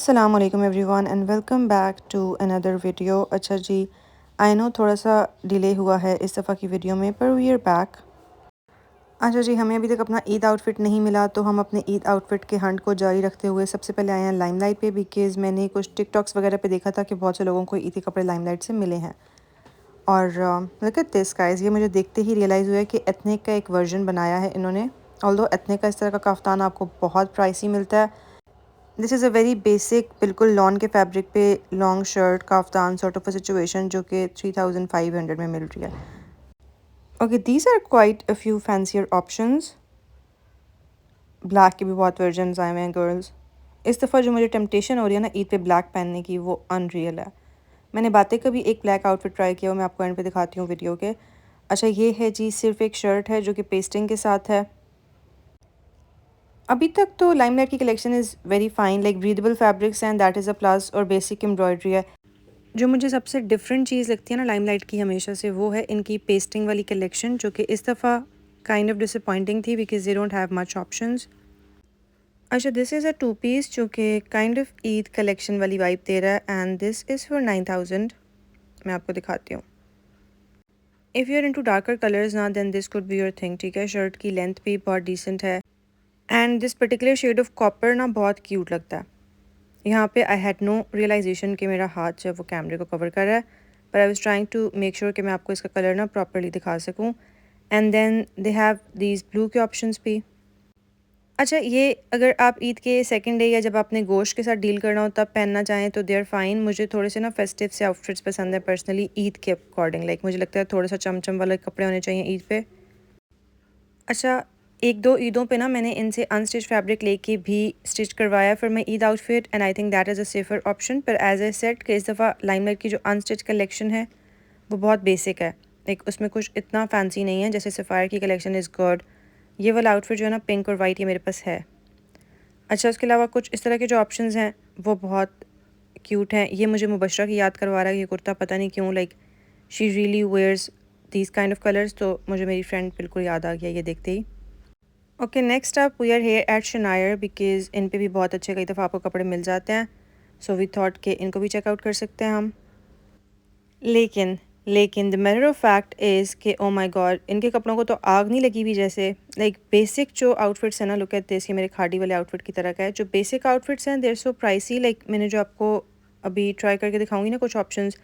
अस्सलाम वालेकुम everyone and welcome back to another video. अच्छा जी, आई नो थोड़ा सा डिले हुआ है इस दफ़ा की वीडियो में, पर वी आर बैक। अच्छा जी, हमें अभी तक अपना ईद आउटफिट नहीं मिला, तो हम अपने ईद आउटफिट के हंट को जारी रखते हुए सबसे पहले आए हैं लाइमलाइट पे, बिकॉज़ मैंने कुछ टिकटॉक्स वगैरह पे देखा था कि बहुत से लोगों को ईद के कपड़े लाइमलाइट से मिले हैं। और लुक एट दिस गाइस, ये मुझे देखते ही रियलाइज़ हुआ है कि एथनिक का एक वर्जन बनाया है इन्होंने। ऑल्दो एथनिक का इस तरह का काफ्तान आपको बहुत प्राइसी मिलता है। This is a very basic, बिल्कुल लॉन के फैब्रिक पे लॉन्ग शर्ट काफ्तान सॉर्ट ऑफ अ सिचुएशन जो कि 3500 में मिल रही है। Okay, these are quite a few fancier options. Black के भी बहुत वर्जन्स आए हुए हैं गर्ल्स। इस दफ़ा जो मुझे टेम्पटेशन हो रही है ना ईद पे ब्लैक पहनने की, वो अनरियल है। मैंने बातें कभी एक ब्लैक आउटफिट ट्राई किया, वो मैं आपको एंड पे दिखाती हूँ वीडियो के। अच्छा, ये है जी, सिर्फ एक शर्ट है जो कि पेस्टिंग के साथ है। अभी तक तो लाइमलाइट की collection is very fine, like breathable fabrics and that is a plus, और बेसिक एम्ब्रॉयडरी है। जो मुझे सबसे डिफरेंट चीज़ लगती है ना लाइमलाइट की हमेशा से, वो है इनकी पेस्टिंग वाली कलेक्शन, जो कि इस दफ़ा काइंड ऑफ डिसअपॉइंटिंग थी because they don't have much options. अच्छा, this is a two piece जो कि काइंड ऑफ ईद कलेक्शन वाली वाइब दे रहा है, एंड दिस इज़ फॉर 9000। मैं आपको दिखाती हूँ। If you are into darker colours ना, then this could be your thing. ठीक है, शर्ट की लेंथ भी बहुत डिसेंट है, and this particular shade of copper ना बहुत क्यूट लगता है। यहाँ पे आई हैड नो रियलाइजेशन कि मेरा हाथ जो है वो कैमरे को कवर कर रहा है, पर I was trying to make sure कि मैं आपको इसका कलर ना प्रॉपरली दिखा सकूँ। And then they have these blue के ऑप्शंस भी। अच्छा, ये अगर आप ईद के सेकंड डे या जब आपने गोश्त के साथ डील करना हो तब पहनना चाहें तो दे आर फाइन। मुझे थोड़े से ना फेस्टिव से आउटफिट्स पसंद है पर्सनली ईद के अकॉर्डिंग, लाइक मुझे लगता है थोड़ा सा चमचम वाले कपड़े होने चाहिए ईद पे। अच्छा, एक दो ईदों पे ना मैंने इनसे अनस्टिच फैब्रिक लेके भी स्टिच करवाया फिर मैं Eid outfit, and I think that is a safer option. पर एज ए सेट कि इस दफ़ा लाइमलाइट की जो अनस्टिच कलेक्शन है वो बहुत बेसिक है, लाइक उसमें कुछ इतना फैंसी नहीं है। जैसे सफ़ायर की कलेक्शन इज़ गुड। ये वाला आउटफिट जो है ना पिंक और वाइट, ये मेरे पास है। अच्छा, उसके अलावा कुछ इस तरह के जो ऑप्शंस हैं वो बहुत क्यूट हैं। ये मुझे मुबशरा की याद करवा रहा है, ये कुर्ता पता नहीं क्यों, like she really wears these kind of colours, तो मुझे मेरी फ्रेंड बिल्कुल याद आ गया ये देखते ही। Okay, next up we are here at Shanair, because इन पे भी बहुत अच्छे कई दफ़ा आपको कपड़े मिल जाते हैं, सो वी थॉट कि इनको भी चेकआउट कर सकते हैं हम। लेकिन लेकिन the matter of fact is कि ओ माय गॉड, इनके कपड़ों को तो आग नहीं लगी हुई। जैसे लाइक बेसिक जो आउटफिट्स हैं ना, लुक एट दिस, ये मेरे खाड़ी वाले आउटफिट की तरह का है। जो बेसिक आउटफिट्स हैं देर सो प्राइसी, लाइक मैंने जो आपको अभी ट्राई करके दिखाऊंगी ना कुछ ऑप्शंस,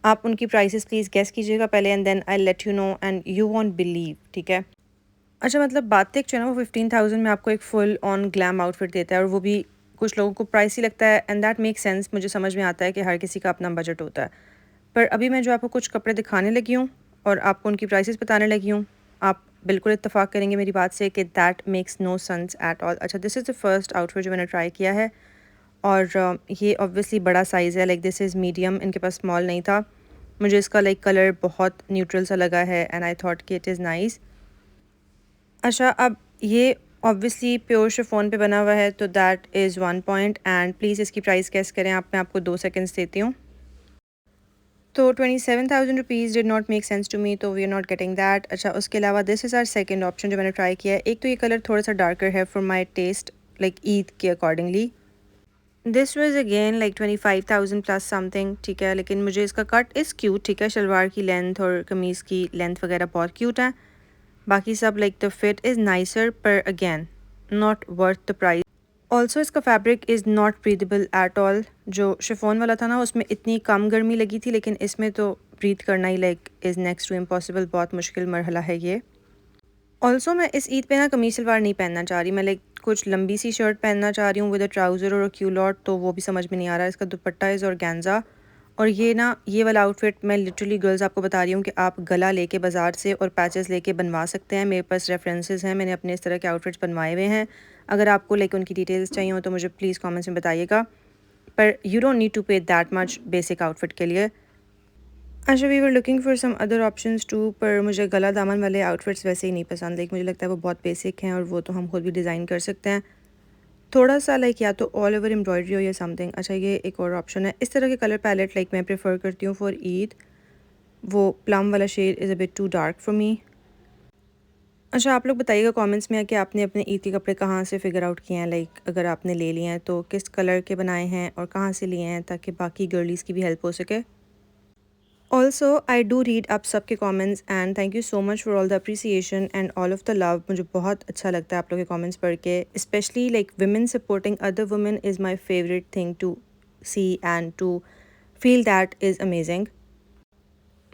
आप उनकी प्राइसेस प्लीज़ गेस कीजिएगा पहले, and then I let you know and you won't believe. ठीक है। अच्छा, मतलब बातिक जो है ना वो 15,000 में आपको एक फुल ऑन ग्लैम आउटफिट देता है, और वो भी कुछ लोगों को प्राइसी लगता है, एंड दैट मेक सेंस। मुझे समझ में आता है कि हर किसी का अपना बजट होता है। पर अभी मैं जो आपको कुछ कपड़े दिखाने लगी हूँ और आपको उनकी प्राइसेस बताने लगी हूँ, आप बिल्कुल इत्तेफाक करेंगे मेरी बात से कि that makes no sense at all. अच्छा, this is the first outfit जो मैंने ट्राई किया है, और ये ऑब्वियसली बड़ा साइज़ है, लाइक दिस इज़ मीडियम, इनके पास स्मॉल नहीं था। मुझे इसका लाइक कलर बहुत न्यूट्रल सा लगा है, एंड आई थॉट कि इट इज़ नाइस। अच्छा, अब ये ऑब्वियसली प्योर शिफॉन पे बना हुआ है, तो that is one point, and please इसकी प्राइस गेस करें आप। मैं आपको 2 सेकेंड्स देती हूँ। तो 27,000 rupees did not make sense to me, तो we are not getting that. अच्छा, उसके अलावा this is our second option जो मैंने ट्राई किया है। एक तो ये कलर थोड़ा सा डार्कर है for my taste, like Eid के accordingly. This was again like 25,000 plus something. ठीक है, लेकिन मुझे इसका कट इज़ क्यूट। ठीक है, शलवार की लेंथ और कमीज़ की लेंथ वगैरह बहुत क्यूट है। बाकी सब like the fit is nicer, पर again not worth the price. Also इसका fabric is not breathable at all. जो शिफॉन वाला था ना उसमें इतनी कम गर्मी लगी थी, लेकिन इसमें तो ब्रीथ करना ही like is next to impossible. बहुत मुश्किल मरहला है ये। ऑल्सो मैं इस ईद पे ना कमीज सलवार नहीं पहनना चाह रही, मैं लाइक कुछ लंबी सी शर्ट पहनना चाह रही हूँ विद अ ट्राउज़र और क्यूलॉट, तो वो भी समझ में नहीं आ रहा है। इसका दुपट्टा इज़ ऑर्गेन्जा, और ये ना ये वाला आउटफिट मैं लिटरली गर्ल्स आपको बता रही हूँ कि आप गला लेके बाज़ार से और पैचेस लेके बनवा सकते हैं। मेरे पास रेफरेंसेस हैं, मैंने अपने इस तरह के आउटफिट्स बनवाए हुए हैं। अगर आपको लाइक उनकी डिटेल्स चाहिए हो तो मुझे प्लीज़ कमेंट्स में बताइएगा, पर you don't need to pay that much basic outfit के लिए। अच्छा, we were looking for some other options too, पर मुझे गला दामन वाले आउटफिट्स वैसे ही नहीं पसंद। लाइक मुझे लगता है वो बहुत बेसिक हैं, और वो तो हम खुद भी डिज़ाइन कर सकते हैं। थोड़ा सा लाइक या तो ऑल ओवर एम्ब्रॉयडरी हो या समथिंग। अच्छा, ये एक और ऑप्शन है। इस तरह के कलर पैलेट लाइक मैं प्रेफर करती हूँ फॉर ईद। वो प्लम वाला shade is a bit too dark for me. अच्छा, आप लोग बताइएगा कमेंट्स में कि आपने अपने ईद के कपड़े कहाँ से फ़िगर आउट किए हैं, लाइक अगर आपने ले लिए हैं तो किस कलर के बनाए हैं और कहाँ से लिए हैं, ताकि बाकी गर्लीज़ की भी हेल्प हो सके। ऑल्सो आई डू रीड आप सबके comments and thank you so much for all the appreciation and all of the love. मुझे बहुत अच्छा लगता है आप लोग के कमेंट्स पढ़ के, specially like women supporting other women is my favourite thing to see and to feel that is amazing.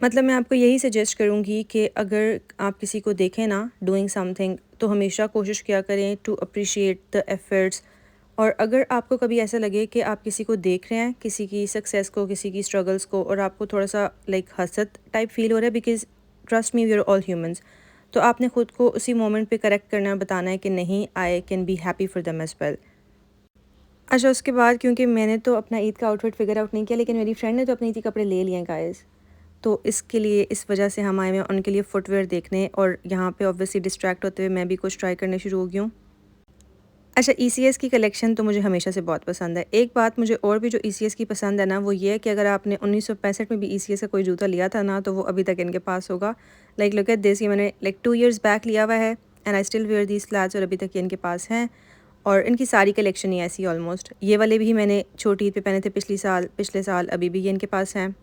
मतलब मैं आपको यही सजेस्ट करूँगी कि अगर आप किसी को देखें ना डूइंग समथिंग, तो हमेशा कोशिश किया करें टू अप्रिशिएट द एफर्ट्स। और अगर आपको कभी ऐसा लगे कि आप किसी को देख रहे हैं, किसी की सक्सेस को, किसी की स्ट्रगल्स को, और आपको थोड़ा सा लाइक हसद टाइप फील हो रहा है, because trust me we are all humans, तो आपने खुद को उसी मोमेंट पे करेक्ट करना है, बताना है कि नहीं, I can be happy for them as well. अच्छा, उसके बाद क्योंकि मैंने तो अपना ईद का आउटफिट फिगर आउट नहीं किया, लेकिन मेरी फ्रेंड ने तो अपने ईद के कपड़े ले लिए हैं गाइस, तो इसके लिए इस वजह से हम आए हुए हैं उनके लिए फुटवेयर देखने, और यहाँ पे ऑब्वियसली डिस्ट्रैक्ट होते हुए मैं भी कुछ ट्राई करने शुरू हो गई हूँ। अच्छा, ईसीएस की कलेक्शन तो मुझे हमेशा से बहुत पसंद है। एक बात मुझे और भी जो ईसीएस की पसंद है ना, वो ये है कि अगर आपने 1965 में भी ईसीएस का कोई जूता लिया था ना, तो वो अभी तक इनके पास होगा। लाइक लुक एट दिस, ये मैंने लाइक 2 ईयर्स बैक लिया हुआ है and I still wear these flats, और अभी तक ये इनके पास हैं। और इनकी सारी कलेक्शन ही ऐसी ऑलमोस्ट, ये वाले भी मैंने छोटी ईद पे पहने थे पिछले साल, अभी भी ये इनके पास हैं।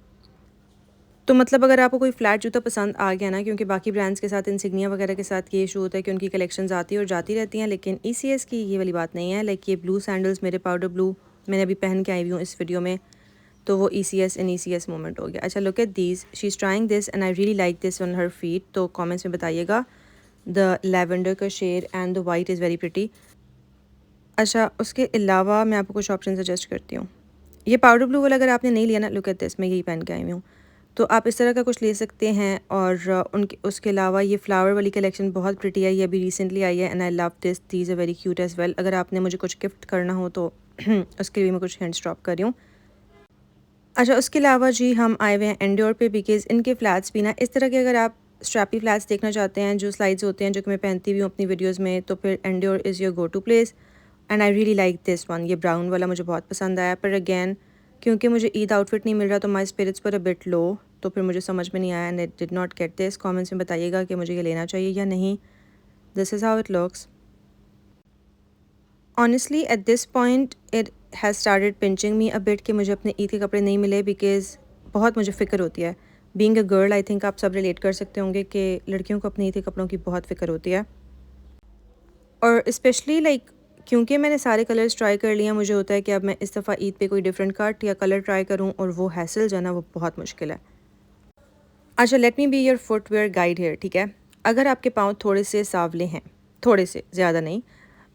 तो मतलब अगर आपको कोई फ्लैट जूता पसंद आ गया ना, क्योंकि बाकी ब्रांड्स के साथ इंसिग्निया वगैरह के साथ ये इशू होता है कि उनकी कलेक्शंस आती है और जाती रहती हैं, लेकिन ईसीएस की ये वाली बात नहीं है। लाइक ये ब्लू सैंडल्स, मेरे पाउडर ब्लू, मैंने अभी पहन के आई हुई हूँ इस वीडियो में, तो वो ईसीएस इन ईसीएस मोमेंट हो गया। अच्छा, look at these, she is trying this and I really like this on her feet. तो कॉमेंट्स में बताइएगा, द लेवेंडर का shade and the white is very pretty. अच्छा, उसके अलावा मैं आपको कुछ ऑप्शन सजेस्ट करती हूँ। ये पाउडर ब्लू वाला अगर आपने नहीं लिया ना, लुक एट दिस, मैं यही पहन के आई हुई हूँ, तो आप इस तरह का कुछ ले सकते हैं। और उनके उसके अलावा ये फ्लावर वाली कलेक्शन बहुत प्रिटी है, ये अभी रिसेंटली आई है and I love this, these are very cute as well. अगर आपने मुझे कुछ गिफ्ट करना हो तो उसके लिए मैं कुछ हिंट्स ड्रॉप कर रही हूँ। अच्छा, उसके अलावा जी हम आए हुए हैं एंड्योर पे, बिकॉज़ इनके फ्लैट्स भी ना इस तरह के, अगर आप स्ट्रैपी फ्लैट्स देखना चाहते हैं जो स्लाइड्स होते हैं, जो कि मैं पहनती हुई हूँ अपनी वीडियोज़ में, तो फिर Ndure is your go to place and I really like this one. ये ब्राउन वाला मुझे बहुत पसंद आया, पर अगेन क्योंकि मुझे ईद आउटफिट नहीं मिल रहा, तो माई स्पिरिट्स वर अ बिट लो, तो फिर मुझे समझ में नहीं आया and I did not get this. Comments में बताइएगा कि मुझे ये लेना चाहिए या नहीं। This is how it looks. Honestly at this point it has started pinching me a bit कि मुझे अपने ईद के कपड़े नहीं मिले, बिकॉज़ बहुत मुझे फ़िक्र होती है। Being a girl, I think आप सब रिलेट कर सकते होंगे कि लड़कियों को अपने ईद के कपड़ों की बहुत फ़िक्र होती है। और स्पेशली लाइक क्योंकि मैंने सारे कलर्स ट्राई कर लिए हैं, मुझे होता है कि अब मैं इस दफ़ा ईद पे कोई डिफरेंट कट या कलर ट्राई करूं, और वो हैसल जो है ना, वो बहुत मुश्किल है। अच्छा, let me be your footwear guide here, ठीक है। अगर आपके पाँव थोड़े से सांवले हैं, थोड़े से, ज़्यादा नहीं,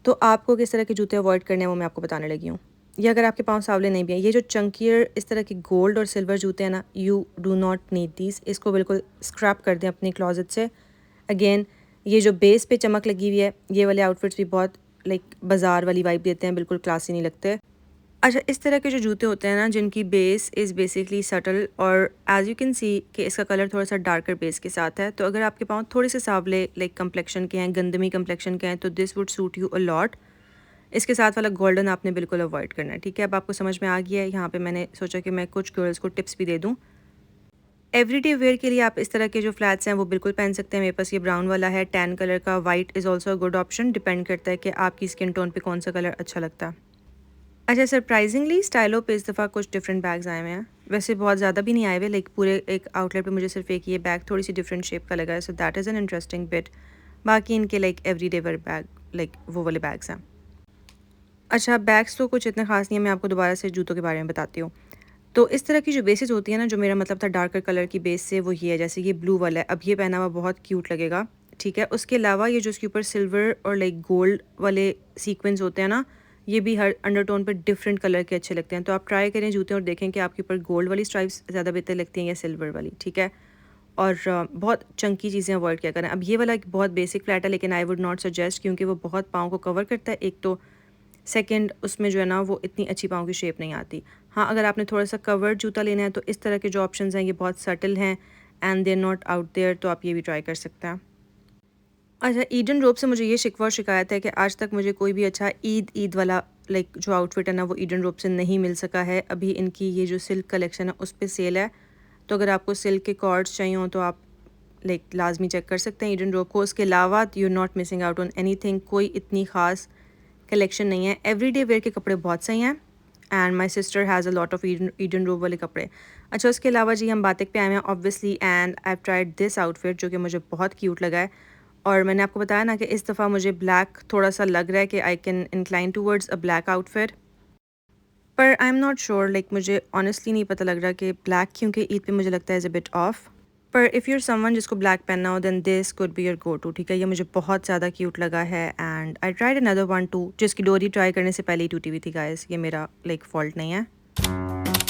तो आपको किस तरह के जूते अवॉइड करने हैं वो मैं आपको बताने लगी हूँ। या अगर आपके पाँव सांवले नहीं भी हैं, ये जो चंकियर इस तरह के गोल्ड और सिल्वर जूते हैं ना, you do not need these, इसको बिल्कुल स्क्रैप कर दें अपनी क्लॉजेट से। अगेन, ये जो बेस पे चमक लगी हुई है, ये वाले आउटफिट्स भी बहुत लाइक बाजार वाली वाइब देते हैं, बिल्कुल क्लासी नहीं लगते। अच्छा, इस तरह के जो जूते होते हैं ना, जिनकी बेस इज़ बेसिकली सटल, और एज यू कैन सी कि इसका कलर थोड़ा सा डार्कर बेस के साथ है, तो अगर आपके पाँव थोड़े से सांवले लाइक कम्प्लेक्शन के हैं, गंदमी कम्प्लेक्शन के हैं, तो this would suit you a lot. इसके साथ वाला गोल्डन आपने बिल्कुल अवॉइड करना है, ठीक है। अब आपको समझ में आ गया है। यहाँ पे मैंने सोचा कि मैं कुछ गर्ल्स को टिप्स भी दे दूँ। एवरीडे वेयर के लिए आप इस तरह के जो फ्लैट्स हैं वो बिल्कुल पहन सकते हैं। मेरे पास ये ब्राउन वाला है, टैन कलर का। White is also a good option, depend करता है कि आपकी स्किन टोन पे कौन सा कलर अच्छा लगता है। अच्छा, सरप्राइजिंगली स्टाइलो पे इस दफ़ा कुछ डिफरेंट बैग्स आए हुए हैं। वैसे बहुत ज़्यादा भी नहीं आए हुए, लाइक पूरे एक आउटलेट पे मुझे सिर्फ एक ये बैग थोड़ी सी डिफरेंट शेप का लगा है, so that is an interesting bit. बाकी इनके like everyday where bag, like वो वाले बैग्स हैं। अच्छा, बैग्स तो कुछ इतने खास नहीं है, मैं आपको दोबारा से जूतों के बारे में बताती हूँ। तो इस तरह की जो बेसेस होती है ना, जो मेरा मतलब था डार्कर कलर की बेस से, वो ये है। जैसे ये ब्लू वाला है, अब ये पहना हुआ बहुत क्यूट लगेगा, ठीक है। उसके अलावा ये जो इसके ऊपर सिल्वर और लाइक गोल्ड वाले सीक्वेंस होते हैं ना, ये भी हर अंडरटोन पर डिफरेंट कलर के अच्छे लगते हैं। तो आप ट्राई करें जूते और देखें कि आपके ऊपर गोल्ड वाली स्ट्राइप्स ज़्यादा बेहतर लगती हैं या सिल्वर वाली, ठीक है। और बहुत चंकी चीज़ें अवॉइड किया करें। अब ये वाला एक बहुत बेसिक फ्लैट है, लेकिन आई वुड नॉट सजेस्ट, क्योंकि वो बहुत पाँव को कवर करता है एक तो, सेकंड उसमें जो है ना वो इतनी अच्छी पाँव की शेप नहीं आती। हाँ, अगर आपने थोड़ा सा कवर्ड जूता लेना है, तो इस तरह के जो ऑप्शंस हैं ये बहुत सटल हैं and they are not out there, तो आप ये भी ट्राई कर सकते हैं। अच्छा, ईडन रोब से मुझे ये शिकवा और शिकायत है कि आज तक मुझे कोई भी अच्छा ईद वाला लाइक जो आउटफिट है ना, वो ईडन रोब से नहीं मिल सका है। अभी इनकी ये जो सिल्क कलेक्शन है उस पर सेल है, तो अगर आपको सिल्क के कॉर्ड्स चाहिए हो तो आप लाइक लाजमी चेक कर सकते हैं ईडन रोब को। उसके अलावा you are not missing out on anything, कोई इतनी ख़ास कलेक्शन नहीं है। एवरीडे वेयर के कपड़े बहुत सही हैं and my sister has a lot of Eden रोब वाले कपड़े। अच्छा, उसके अलावा जी हम बातिक पे आए हैं obviously, and I have tried this outfit जो कि मुझे बहुत क्यूट लगा है। और मैंने आपको बताया ना कि इस दफ़ा मुझे ब्लैक थोड़ा सा लग रहा है कि I can incline towards a black outfit, पर I am not sure, like मुझे ऑनेस्टली नहीं पता लग रहा कि ब्लैक, क्योंकि ईद पे मुझे लगता है इज़ अ बिट ऑफ। पर इफ़ यूर समवन जिसको ब्लैक पहनना हो then this could be your go to, ठीक है। ये मुझे बहुत ज़्यादा क्यूट लगा है and I tried another one too, जिसकी डोरी ट्राई करने से पहले ही टूटी हुई थी गाइस, ये मेरा लाइक फॉल्ट नहीं है।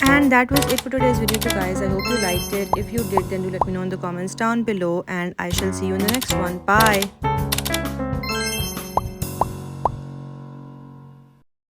And that was it for today's video too guys. I hope you liked it. If you did, then do let me know in the comments down below and I shall see you in the next one. Bye.